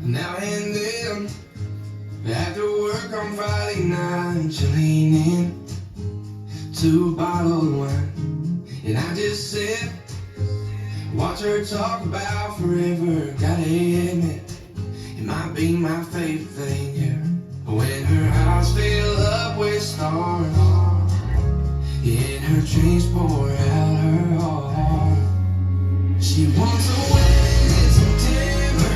Now and then, after work on Friday night, you lean in to a bottle of wine, and I just sit, watch her talk about forever. Gotta admit, it might be my favorite thing, yeah. When her eyes fill up with stars, yeah, and her dreams pour out her heart. She wants a wedding in September,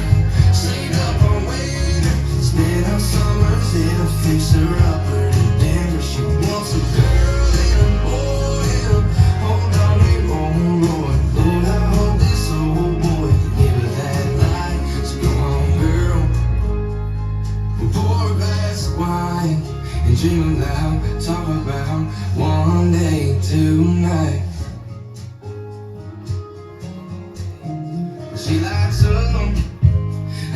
stayed up on winter, spent her summers in a fixer-upper in Denver. She wants a girl and a boy and a whole doggy bone Lord. Lord, I hope this old boy can give her that light. So come on, girl, we'll pour a glass of wine and dream aloud, talk about one day tonight. She lights up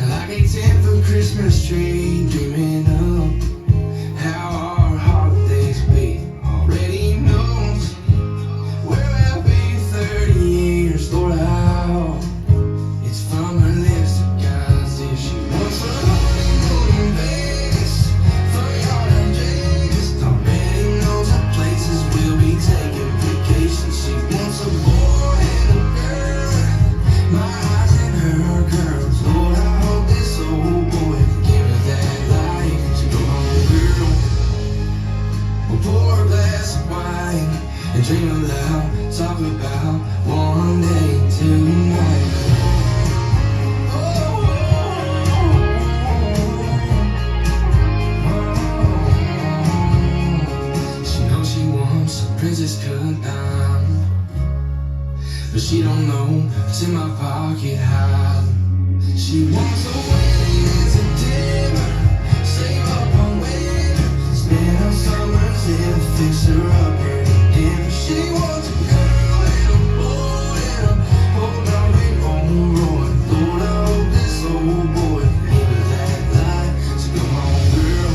like a 10th of Christmas tree, dreaming of how our holidays be. Already knows where we'll be 30 years, Lord, how it's from her lips to God's ears. She wants a honeymoon in Vegas for y'all and James. Already knows the places we'll be taking vacations. She wants a boy and a girl, my eyes and her girls. Lord, I hope this old boy can give her that light. So go home, girl, we'll pour a glass of wine and dream aloud, talk about one day tonight. She knows she wants a princess cut down, but she don't know what's in my pocket hide. She wants a wedding in September, save up on winter, spend her summers in a fixer-upper in Denver. She wants a girl and a boy and a whole doggy bone Lord. Lord, I hope this old boy can give her that light. So come on, girl,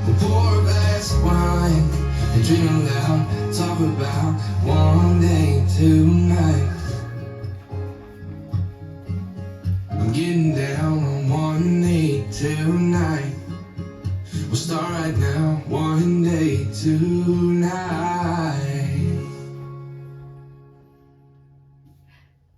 we'll pour a glass of wine and dream aloud, talk about one day tonight. I'm getting down on one day tonight. We'll start right now, one day tonight.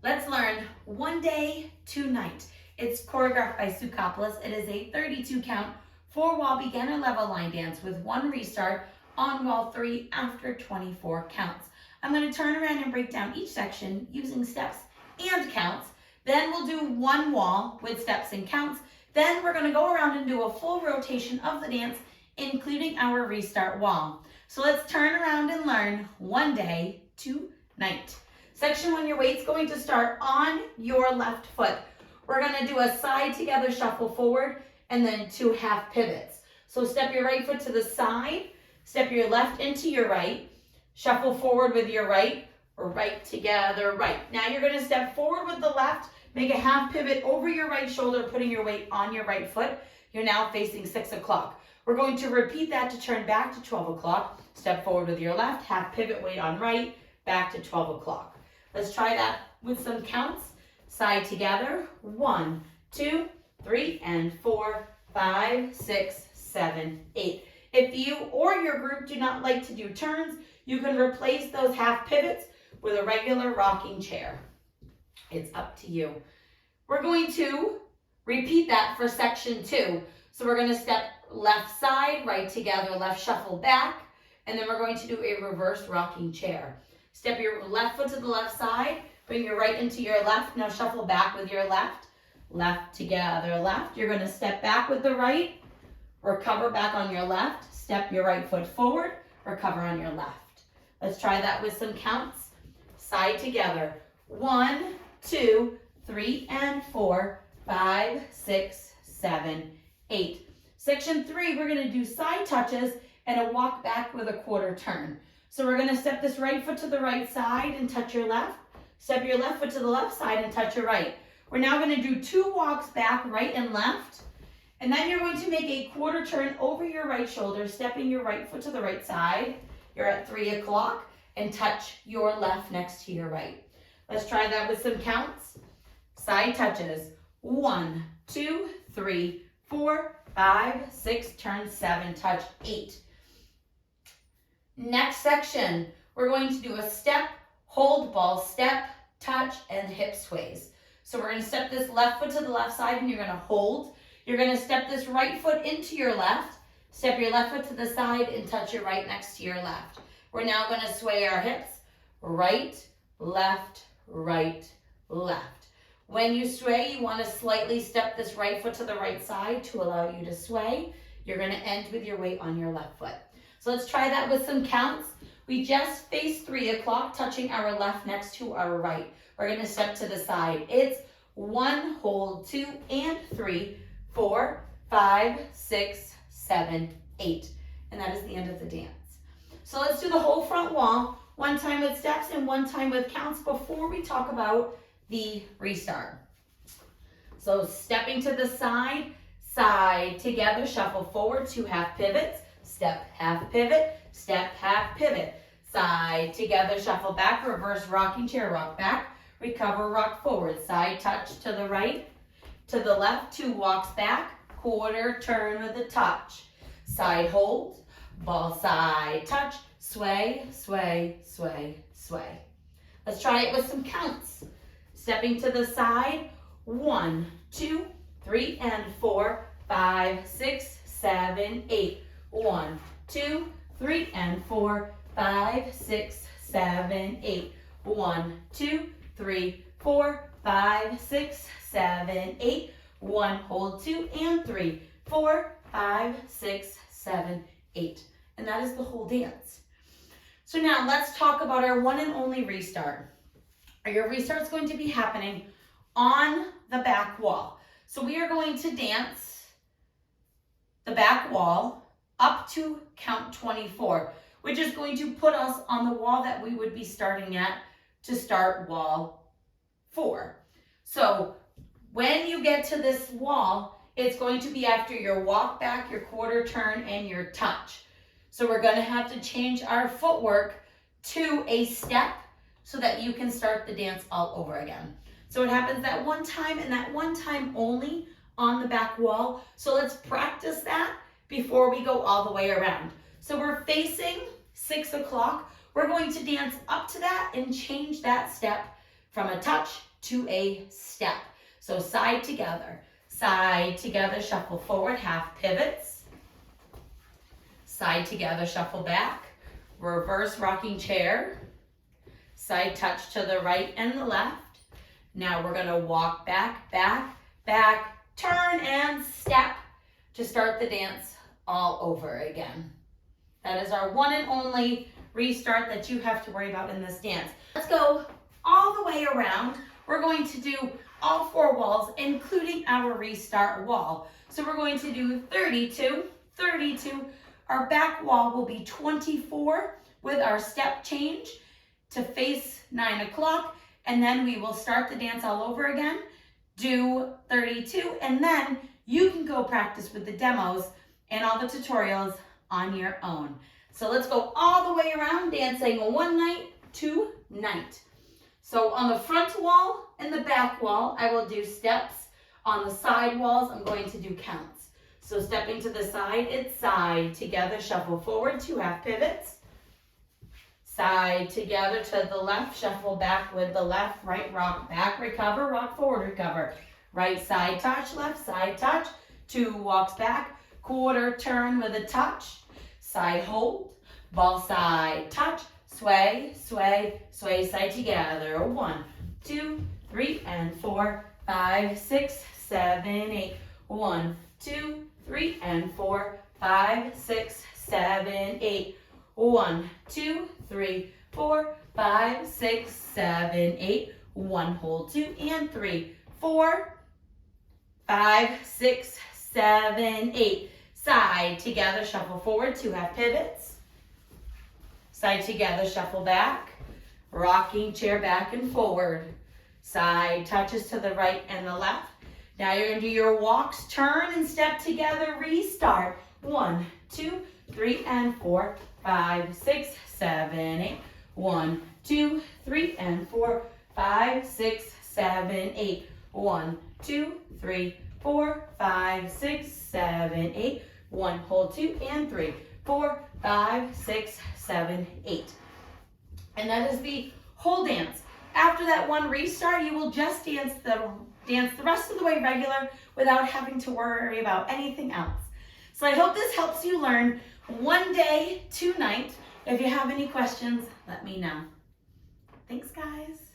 Let's learn One Day, Tonight. It's choreographed by Sue Kaupelis. It is a 32 count, 4-wall beginner level line dance with one restart on wall 3 after 24 counts. I'm going to turn around and break down each section using steps and counts. Then we'll do one wall with steps and counts. Then we're going to go around and do a full rotation of the dance, including our restart wall. So let's turn around and learn One Day, Tonight. Section 1, your weight's going to start on your left foot. We're going to do a side together shuffle forward and then 2 half pivots. So step your right foot to the side, step your left into your right, shuffle forward with your right, or right together, right. Now you're going to step forward with the left, make a half pivot over your right shoulder, putting your weight on your right foot. You're now facing 6 o'clock. We're going to repeat that to turn back to 12 o'clock. Step forward with your left, half pivot, weight on right, back to 12 o'clock. Let's try that with some counts. Side together, 1, 2, 3, and 4, 5, 6, 7, 8. If you or your group do not like to do turns, you can replace those half pivots with a regular rocking chair. It's up to you. We're going to repeat that for section 2. So we're going to step left side, right together, left shuffle back, and then we're going to do a reverse rocking chair. Step your left foot to the left side, bring your right into your left, now shuffle back with your left, left together, left. You're going to step back with the right, recover back on your left, step your right foot forward, recover on your left. Let's try that with some counts. Side together, 1, 2, 3, and 4, 5, 6, 7, 8. Section 3, we're going to do side touches and a walk back with a quarter turn. So we're going to step this right foot to the right side and touch your left. Step your left foot to the left side and touch your right. We're now going to do 2 walks back, right and left. And then you're going to make a quarter turn over your right shoulder, stepping your right foot to the right side. You're at 3 o'clock and touch your left next to your right. Let's try that with some counts. Side touches. 1, 2, 3, 4, 5, 6, turn 7, touch 8. Next section, we're going to do a step, hold, ball, step, touch, and hip sways. So we're going to step this left foot to the left side and you're going to hold. You're going to step this right foot into your left, step your left foot to the side and touch your right next to your left. We're now going to sway our hips, right, left, right, left. When you sway, you want to slightly step this right foot to the right side to allow you to sway. You're going to end with your weight on your left foot. So let's try that with some counts. We just face 3 o'clock, touching our left next to our right. We're going to step to the side. It's 1, hold, 2, and 3, 4, 5, 6, 7, 8. And that is the end of the dance. So let's do the whole front wall, one time with steps and one time with counts before we talk about the restart. So stepping to the side, side, together, shuffle forward, 2 half pivots, step, half pivot, step, half pivot, side, together, shuffle back, reverse rocking chair, rock back, recover, rock forward, side touch to the right, to the left, 2 walks back, quarter turn with a touch, side hold, ball side touch, sway, sway, sway, sway. Let's try it with some counts. Stepping to the side, 1, 2, 3, and 4, 5, 6, 7, 8. 1, 2, 3, and 4, 5, 6, 7, 8. 1, 2, 3, 4, 5, 6, 7, 8. 1, hold, 2, and 3, 4, 5, 6, 7, 8. And that is the whole dance. So now let's talk about our one and only restart. Your restart is going to be happening on the back wall. So we are going to dance the back wall up to count 24, which is going to put us on the wall that we would be starting at to start wall 4. So when you get to this wall, it's going to be after your walk back, your quarter turn, and your touch. So we're going to have to change our footwork to a step so that you can start the dance all over again. So it happens that one time and that one time only on the back wall. So let's practice that before we go all the way around. So we're facing 6 o'clock. We're going to dance up to that and change that step from a touch to a step. So side together, shuffle forward, half pivots, side together, shuffle back, reverse rocking chair, side touch to the right and the left. Now we're gonna walk back, back, back, turn and step to start the dance all over again. That is our one and only restart that you have to worry about in this dance. Let's go all the way around. We're going to do all 4 walls, including our restart wall. So we're going to do 32, 32. Our back wall will be 24 with our step change to face 9 o'clock. And then we will start the dance all over again, do 32, and then you can go practice with the demos and all the tutorials on your own. So let's go all the way around dancing one night to night. So on the front wall and the back wall, I will do steps. On the side walls, I'm going to do counts. So stepping to the side, it's side, together, shuffle forward, 2 half pivots. Side, together to the left, shuffle back with the left, right, rock back, recover, rock forward, recover. Right side touch, left side touch, 2 walks back, quarter turn with a touch, side hold, ball side touch, sway, sway, sway, side together. 1, 2, 3, and 4, 5, 6, 7, 8. 1, 2, 3, and 4, 5, 6, 7, 8. 1, 2, 3, 4, 5, 6, 7, 8. 1, hold, 2, and 3, 4, 5, 6, 7, 8. Side, together, shuffle forward, 2 half pivots. Side, together, shuffle back. Rocking chair back and forward. Side touches to the right and the left. Now you're going to do your walks, turn and step together, restart. 1, 2, 3, and 4, 5, 6, 7, 8. 1, 2, 3, and 4, 5, 6, 7, 8. 1, 2, 3, 4, 5, 6, 7, 8. 1, hold 2, and 3, 4, 5, 6, 7, 8. And that is the whole dance. After that one restart, you will just dance the rest of the way regular without having to worry about anything else. So I hope this helps you learn one day, 2 night. If you have any questions, let me know. Thanks, guys.